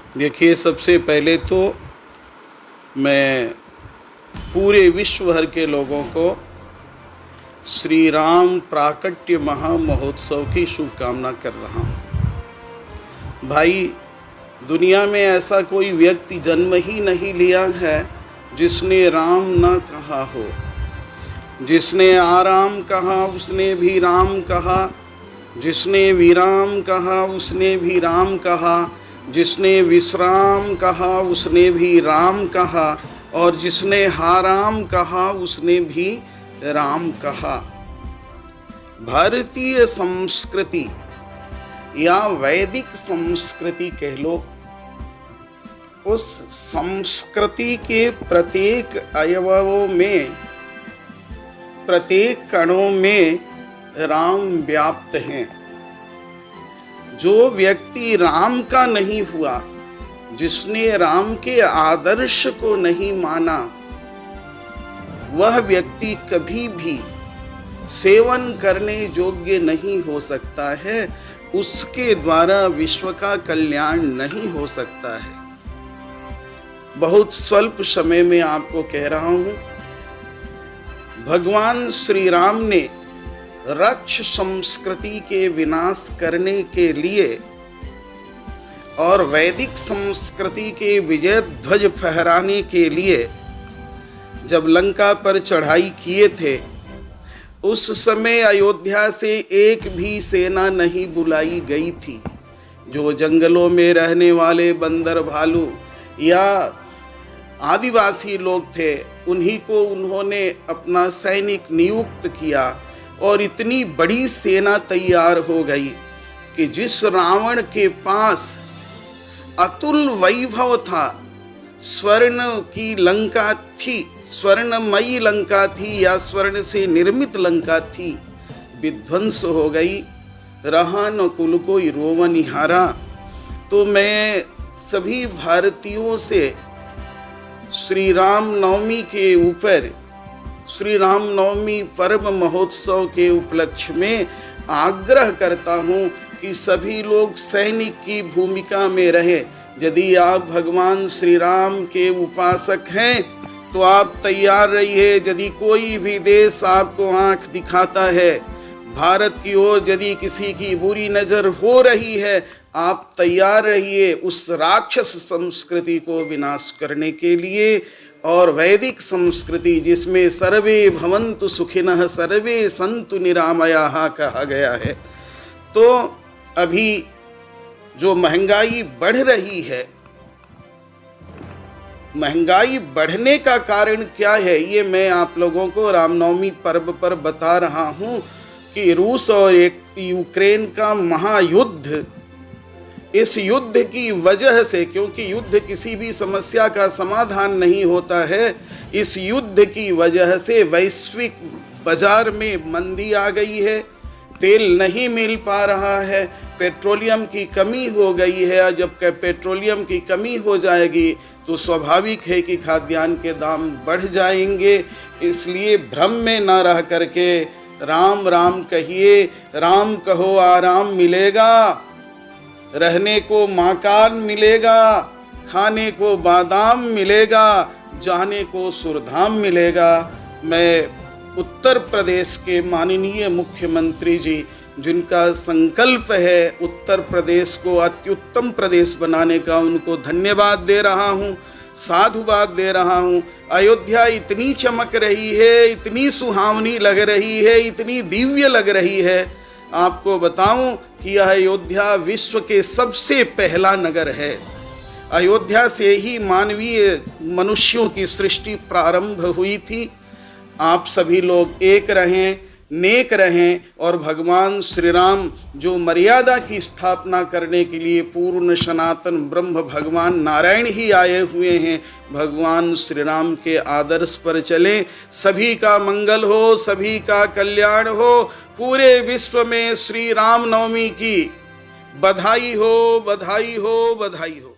देखिए, सबसे पहले तो मैं पूरे विश्व भर के लोगों को श्री राम प्राकट्य महामहोत्सव की शुभकामना कर रहा हूँ। भाई, दुनिया में ऐसा कोई व्यक्ति जन्म ही नहीं लिया है जिसने राम न कहा हो। जिसने आराम कहा उसने भी राम कहा, जिसने विराम कहा उसने भी राम कहा, जिसने विश्राम कहा उसने भी राम कहा, और जिसने हाराम कहा उसने भी राम कहा। भारतीय संस्कृति या वैदिक संस्कृति कह लो, उस संस्कृति के प्रत्येक अवयवों में, प्रत्येक कणों में राम व्याप्त हैं। जो व्यक्ति राम का नहीं हुआ, जिसने राम के आदर्श को नहीं माना, वह व्यक्ति कभी भी सेवन करने योग्य नहीं हो सकता है। उसके द्वारा विश्व का कल्याण नहीं हो सकता है। बहुत स्वल्प समय में आपको कह रहा हूं, भगवान श्री राम ने राक्ष संस्कृति के विनाश करने के लिए और वैदिक संस्कृति के विजय ध्वज फहराने के लिए जब लंका पर चढ़ाई किए थे, उस समय अयोध्या से एक भी सेना नहीं बुलाई गई थी। जो जंगलों में रहने वाले बंदर भालू या आदिवासी लोग थे, उन्हीं को उन्होंने अपना सैनिक नियुक्त किया और इतनी बड़ी सेना तैयार हो गई कि जिस रावण के पास अतुल वैभव था, स्वर्ण की लंका थी, स्वर्णमयी लंका थी या स्वर्ण से निर्मित लंका थी, विध्वंस हो गई। रहा न कुल कोई रोवन निहारा। तो मैं सभी भारतीयों से श्री राम नवमी के ऊपर, श्री राम नवमी पर्व महोत्सव के उपलक्ष्य में आग्रह करता हूँ कि सभी लोग सैनिक की भूमिका में रहे। यदि आप भगवान श्री राम के उपासक हैं तो आप तैयार रहिए। यदि कोई भी देश आपको आंख दिखाता है, भारत की ओर यदि किसी की बुरी नज़र हो रही है, आप तैयार रहिए उस राक्षस संस्कृति को विनाश करने के लिए। और वैदिक संस्कृति जिसमें सर्वे भवन्तु सुखिनः सर्वे सन्तु निरामयाः कहा गया है। तो अभी जो महंगाई बढ़ रही है, महंगाई बढ़ने का कारण क्या है, ये मैं आप लोगों को रामनवमी पर्व पर बता रहा हूँ कि रूस और यूक्रेन का महायुद्ध, इस युद्ध की वजह से, क्योंकि युद्ध किसी भी समस्या का समाधान नहीं होता है, इस युद्ध की वजह से वैश्विक बाजार में मंदी आ गई है। तेल नहीं मिल पा रहा है, पेट्रोलियम की कमी हो गई है। जब पेट्रोलियम की कमी हो जाएगी तो स्वाभाविक है कि खाद्यान्न के दाम बढ़ जाएंगे। इसलिए भ्रम में न रह करके राम राम कहिए। राम कहो आराम मिलेगा, रहने को मकान मिलेगा, खाने को बादाम मिलेगा, जाने को सुरधाम मिलेगा। मैं उत्तर प्रदेश के माननीय मुख्यमंत्री जी, जिनका संकल्प है उत्तर प्रदेश को अत्युत्तम प्रदेश बनाने का, उनको धन्यवाद दे रहा हूँ, साधुवाद दे रहा हूँ। अयोध्या इतनी चमक रही है, इतनी सुहावनी लग रही है, इतनी दिव्य लग रही है। आपको बताऊं कि यह अयोध्या विश्व के सबसे पहला नगर है। अयोध्या से ही मानवीय मनुष्यों की सृष्टि प्रारंभ हुई थी। आप सभी लोग एक रहें, नेक रहें और भगवान श्री राम जो मर्यादा की स्थापना करने के लिए पूर्ण सनातन ब्रह्म भगवान नारायण ही आए हुए हैं, भगवान श्री राम के आदर्श पर चलें। सभी का मंगल हो, सभी का कल्याण हो। पूरे विश्व में श्री राम नवमी की बधाई हो, बधाई हो, बधाई हो।